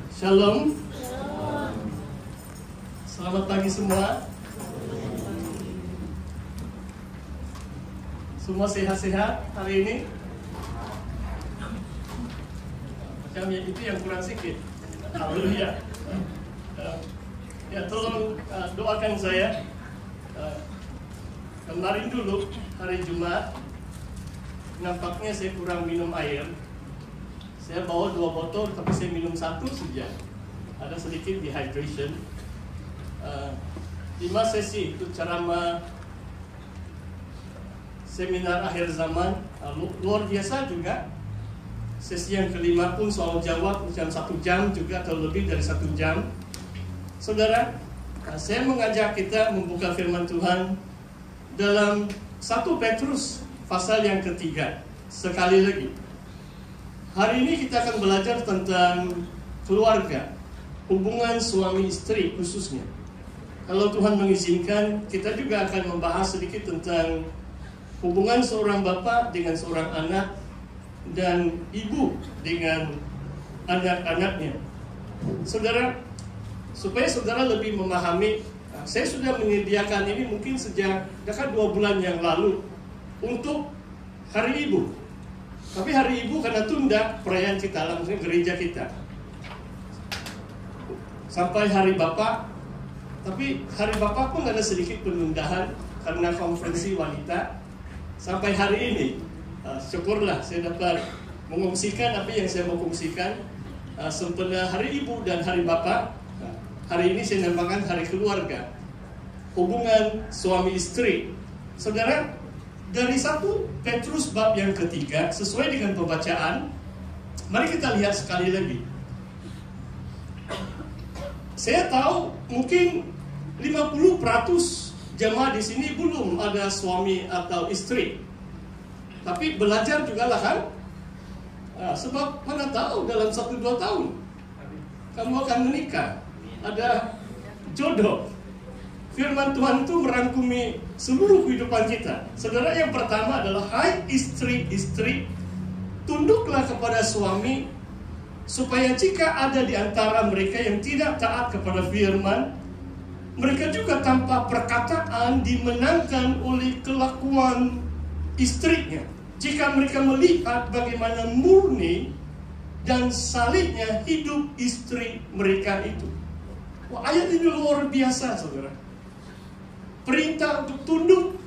Shalom. Selamat pagi semua. Semua sehat-sehat hari ini? Macam itu yang kurang sedikit. Haleluya. Ya, tolong doakan saya. Kemarin dulu hari Jumat, nampaknya saya kurang minum air. Saya bawa 2 botol, tapi saya minum 1 saja. Ada sedikit dehydration. 5 sesi itu ceramah seminar akhir zaman, luar biasa juga. Sesi yang kelima pun soal jawab macam 1 jam juga atau lebih dari 1 jam. Saudara, saya mengajak kita membuka firman Tuhan dalam 1 Petrus pasal yang ketiga. Sekali lagi, hari ini kita akan belajar tentang keluarga, hubungan suami istri khususnya. Kalau Tuhan mengizinkan, kita juga akan membahas sedikit tentang hubungan seorang bapa dengan seorang anak dan ibu dengan anak-anaknya. Saudara, supaya saudara lebih memahami, saya sudah menyediakan ini mungkin sejak dekat 2 bulan yang lalu untuk Hari Ibu. Tapi Hari Ibu karena tunda perayaan kita, langsung gereja kita sampai Hari Bapak. Tapi Hari Bapak pun ada sedikit penundaan karena konferensi wanita sampai hari ini. Syukurlah saya dapat mengungsikan apa yang saya mau kongsikan sempena Hari Ibu dan Hari Bapak. Hari ini saya namakan Hari Keluarga, hubungan suami istri. Saudara, dari 1 Petrus bab yang ketiga, sesuai dengan pembacaan, mari kita lihat sekali lagi. Saya tahu mungkin 50% jemaah di sini belum ada suami atau istri. Tapi belajar juga lah kan? Sebab mana tahu dalam 1-2 tahun kamu akan menikah, ada jodoh. Firman Tuhan itu merangkumi seluruh kehidupan kita. Saudara, yang pertama adalah, hai istri-istri, tunduklah kepada suami, supaya jika ada di antara mereka yang tidak taat kepada firman, mereka juga tanpa perkataan dimenangkan oleh kelakuan istrinya. Jika mereka melihat bagaimana murni dan salehnya hidup istri mereka itu. Wah, ayat ini luar biasa, saudara. Perintah untuk tunduk.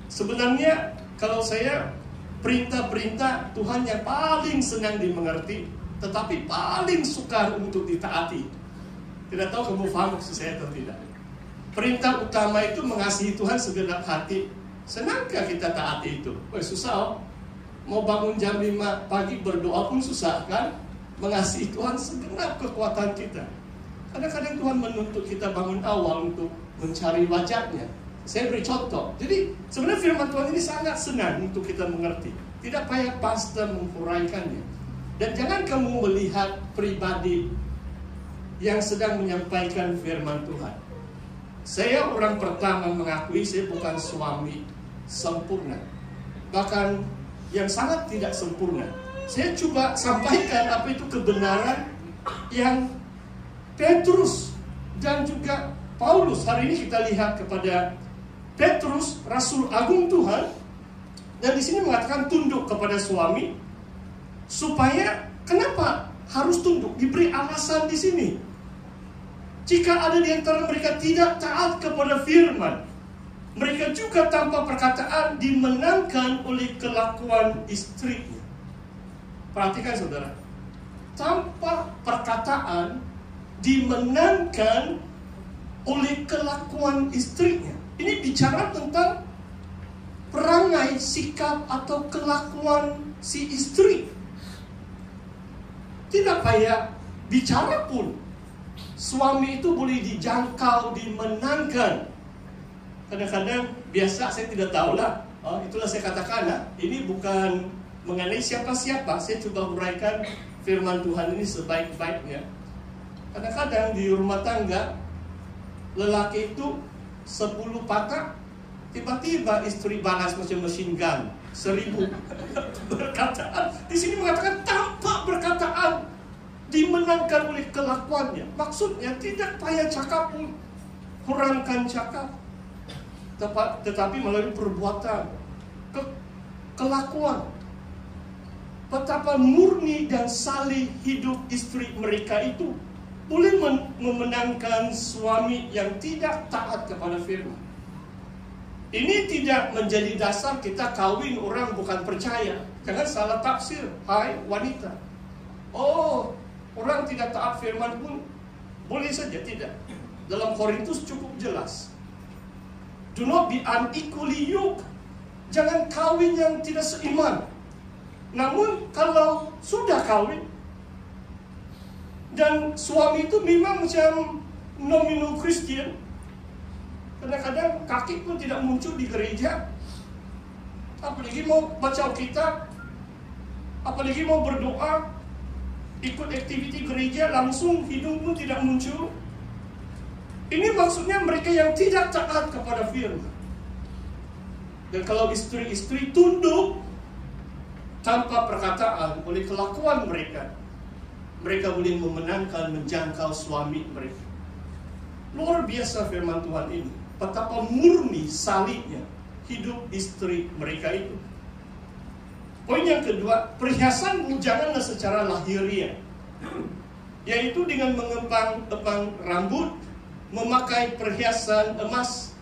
Sebenarnya kalau saya, perintah-perintah Tuhan yang paling senang dimengerti, tetapi paling sukar untuk ditaati. Tidak tahu kamu paham maksud saya atau tidak. Perintah utama itu mengasihi Tuhan segenap hati. Senangkah kita taati itu? Susah. Mau bangun jam 5 pagi berdoa pun susah kan? Mengasihi Tuhan segenap kekuatan kita. Kadang-kadang Tuhan menuntut kita bangun awal untuk mencari wajahnya. Saya beri contoh. Jadi sebenarnya firman Tuhan ini sangat senang untuk kita mengerti. Tidak payah pastor menghuraikannya. Dan jangan kamu melihat pribadi yang sedang menyampaikan firman Tuhan. Saya orang pertama mengakui saya bukan suami sempurna. Bahkan yang sangat tidak sempurna. Saya coba sampaikan apa itu kebenaran yang Petrus dan juga Paulus. Hari ini kita lihat kepada Petrus, Rasul Agung Tuhan, dan di sini mengatakan tunduk kepada suami. Supaya kenapa harus tunduk? Diberi alasan di sini. Jika ada di antara mereka tidak taat kepada firman, mereka juga tanpa perkataan dimenangkan oleh kelakuan istrinya. Perhatikan saudara, tanpa perkataan dimenangkan oleh kelakuan istrinya. Ini bicara tentang perangai, sikap atau kelakuan si istri. Tidak payah bicara pun, suami itu boleh dijangkau, dimenangkan. Kadang-kadang biasa saya tidak tahulah. Itulah saya katakan, ini bukan mengenai siapa-siapa. Saya coba uraikan firman Tuhan ini sebaik-baiknya. Kadang-kadang di rumah tangga, lelaki itu 10 patah, tiba-tiba istri balas macam mesin gun, 1000 perkataan. Di sini mengatakan tanpa perkataan dimenangkan oleh kelakuannya. Maksudnya tidak payah cakap pun, kurangkan cakap, tetapi melalui perbuatan, kelakuan. Betapa murni dan saleh hidup istri mereka itu boleh memenangkan suami yang tidak taat kepada firman. Ini tidak menjadi dasar kita kawin orang bukan percaya. Jangan salah tafsir, hai wanita. Oh, orang tidak taat firman pun boleh saja, tidak. Dalam Korintus cukup jelas. Do not be unequally yoked. Jangan kawin yang tidak seiman. Namun kalau sudah kawin dan suami itu memang macam nominal Christian, kadang-kadang kaki pun tidak muncul di gereja, apalagi mau baca Alkitab, apalagi mau berdoa, ikut aktiviti gereja, langsung hidung pun tidak muncul. Ini maksudnya mereka yang tidak taat kepada firman. Dan kalau istri-istri tunduk tanpa perkataan oleh kelakuan mereka, mereka boleh memenangkan, menjangkau suami mereka. Luar biasa firman Tuhan ini. Betapa murni salihnya hidup istri mereka itu. Poin yang kedua, perhiasanmu janganlah secara lahiriah, yaitu dengan mengembang rambut, memakai perhiasan emas,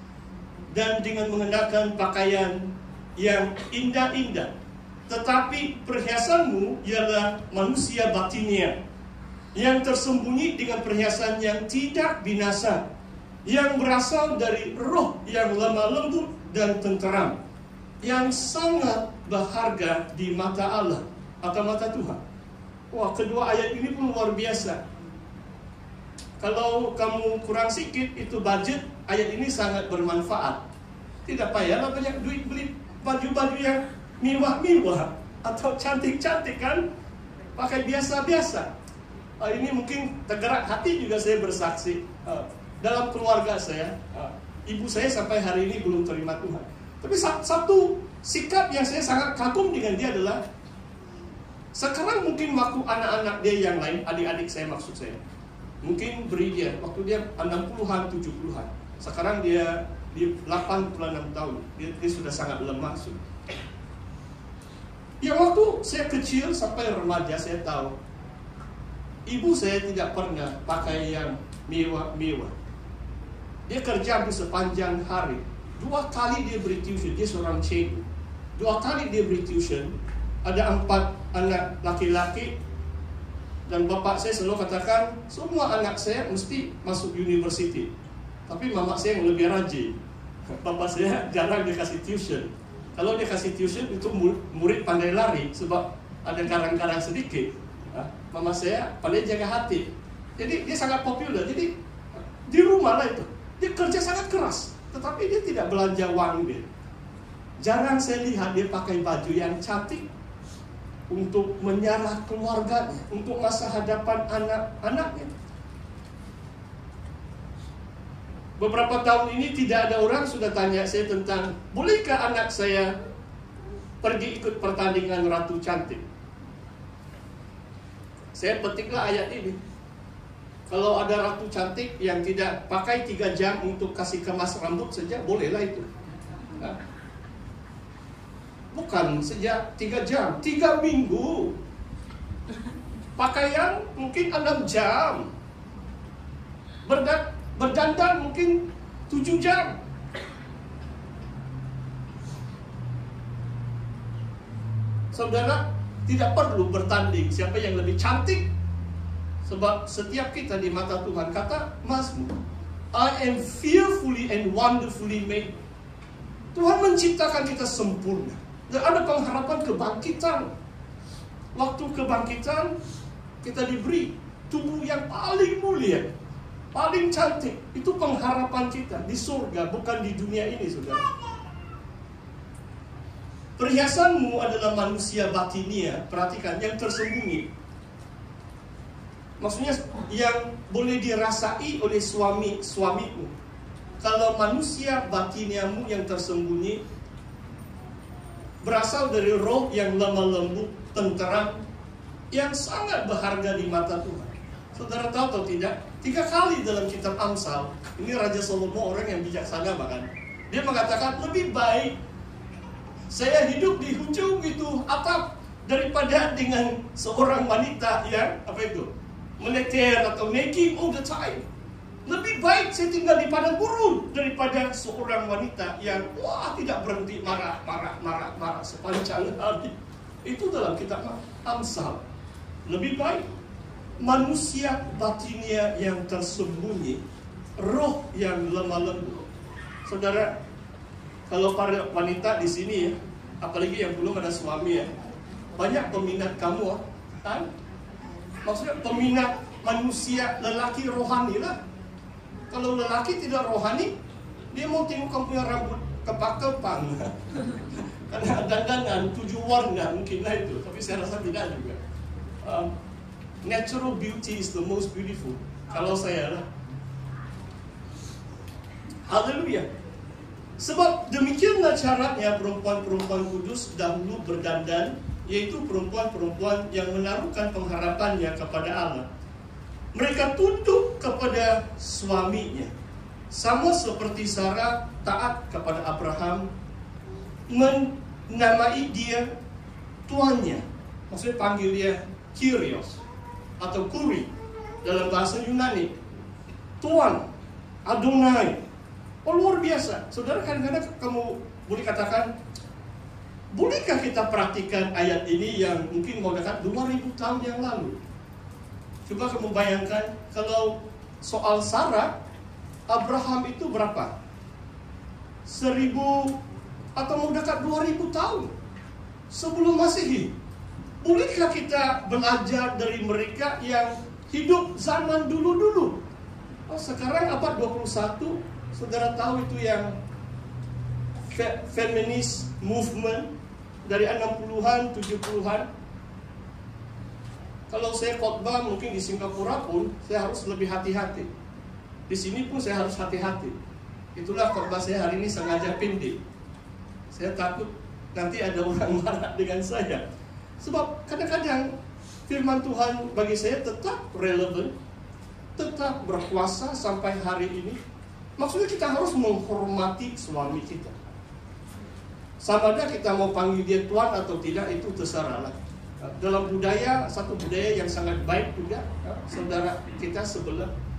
dan dengan mengenakan pakaian yang indah-indah. Tetapi perhiasanmu ialah manusia batinia, yang tersembunyi dengan perhiasan yang tidak binasa, yang berasal dari roh yang lemah lembut dan tenteram, yang sangat berharga di mata Allah atau mata Tuhan. Wah, kedua ayat ini pun luar biasa. Kalau kamu kurang sikit itu budget, ayat ini sangat bermanfaat. Tidak payahlah banyak duit beli baju-baju yang mewah-mewah atau cantik-cantik kan, pakai biasa-biasa. Ini mungkin tergerak hati juga saya bersaksi. Dalam keluarga saya, ibu saya sampai hari ini belum terima Tuhan. Tapi satu sikap yang saya sangat kagum dengan dia adalah, sekarang mungkin waktu anak-anak dia yang lain, adik-adik saya maksud saya, mungkin beri dia, waktu dia 60-an, 70-an. Sekarang dia 86 tahun, dia sudah sangat lemah sudah. Ya, waktu saya kecil sampai remaja saya tahu ibu saya tidak pernah pakai yang mewah-mewah. Dia kerja sepanjang hari. 2 kali dia beri tuition, dia seorang cikgu. 2 kali dia beri tuition. Ada 4 anak laki-laki. Dan bapak saya selalu katakan, semua anak saya mesti masuk university. Tapi mama saya yang lebih rajin. Bapak saya jarang dia kasih tuition. Kalau dia kasih tuition itu murid pandai lari, sebab ada karang-karang sedikit. Mama saya pandai jaga hati. Jadi dia sangat populer. Jadi di rumah lah itu, dia kerja sangat keras, tetapi dia tidak belanja uang dia. Jarang saya lihat dia pakai baju yang cantik untuk menyarah keluarganya, untuk masa hadapan anak-anaknya. Beberapa tahun ini tidak ada orang sudah tanya saya tentang, bolehkah anak saya pergi ikut pertandingan Ratu Cantik? Saya petiklah ayat ini. Kalau ada Ratu Cantik yang tidak pakai 3 jam untuk kasih kemas rambut saja, bolehlah itu. Bukan sejak 3 jam, 3 minggu. Pakaian mungkin 6 jam. Berdandan mungkin 7 jam. Saudara, tidak perlu bertanding siapa yang lebih cantik. Sebab setiap kita di mata Tuhan, kata Mazmur, I am fearfully and wonderfully made. Tuhan menciptakan kita sempurna. Dan ada pengharapan kebangkitan. Waktu kebangkitan, kita diberi tubuh yang paling mulia, paling cantik. Itu pengharapan kita di surga, bukan di dunia ini, saudara. Perhiasanmu adalah manusia batinia. Perhatikan, yang tersembunyi. Maksudnya yang boleh dirasai oleh suamimu. Kalau manusia batiniamu yang tersembunyi berasal dari roh yang lemah lembut, tenteram, yang sangat berharga di mata Tuhan. Saudara tahu atau tidak, 3 kali dalam kitab Amsal, ini Raja Salomo orang yang bijaksana bahkan, dia mengatakan lebih baik saya hidup di ujung itu atap daripada dengan seorang wanita yang meneter atau nagging all the time. Lebih baik saya tinggal di padang gurun daripada seorang wanita yang tidak berhenti marah sepanjang hari. Itu dalam kitab Amsal. Lebih baik manusia batinnya yang tersembunyi, roh yang lemah lembut. Saudara, kalau para wanita di sini ya, apalagi yang belum ada suami ya, banyak peminat kamu kan? Maksudnya peminat manusia lelaki rohani lah. Kalau lelaki tidak rohani, dia mau tengok kamu punya rambut kepang-kepang. Karena dandanan 7 warna mungkinlah itu, tapi saya rasa tidak juga. Natural beauty is the most beautiful. Kalau saya lah. Haleluya. Sebab demikianlah caranya perempuan-perempuan kudus dahulu berdandan, yaitu perempuan-perempuan yang menaruhkan pengharapannya kepada Allah. Mereka tunduk kepada suaminya, sama seperti Sarah taat kepada Abraham, menamai dia tuannya. Maksudnya panggil dia Kyrios atau Kuri dalam bahasa Yunani. Tuan, Adonai. Oh, luar biasa. Saudara, kadang-kadang kamu boleh katakan, bolehkah kita perhatikan ayat ini yang mungkin mau dekat 2000 tahun yang lalu? Coba kamu bayangkan, kalau soal Sarah, Abraham itu berapa? 1000 atau mau dekat 2000 tahun sebelum Masehi. Bolehkah kita belajar dari mereka yang hidup zaman dulu-dulu? Sekarang abad 21, saudara tahu itu yang feminist movement dari 60-an, 70-an. Kalau saya khotbah mungkin di Singapura pun saya harus lebih hati-hati. Di sini pun saya harus hati-hati. Itulah khotbah saya hari ini sengaja pendek. Saya takut nanti ada orang marah dengan saya. Sebab kadang-kadang firman Tuhan bagi saya tetap relevan, tetap berkuasa sampai hari ini. Maksudnya kita harus menghormati suami kita. Sama ada kita mau panggil dia tuan atau tidak, itu terserahlah. Dalam budaya, satu budaya yang sangat baik juga, saudara kita sebelah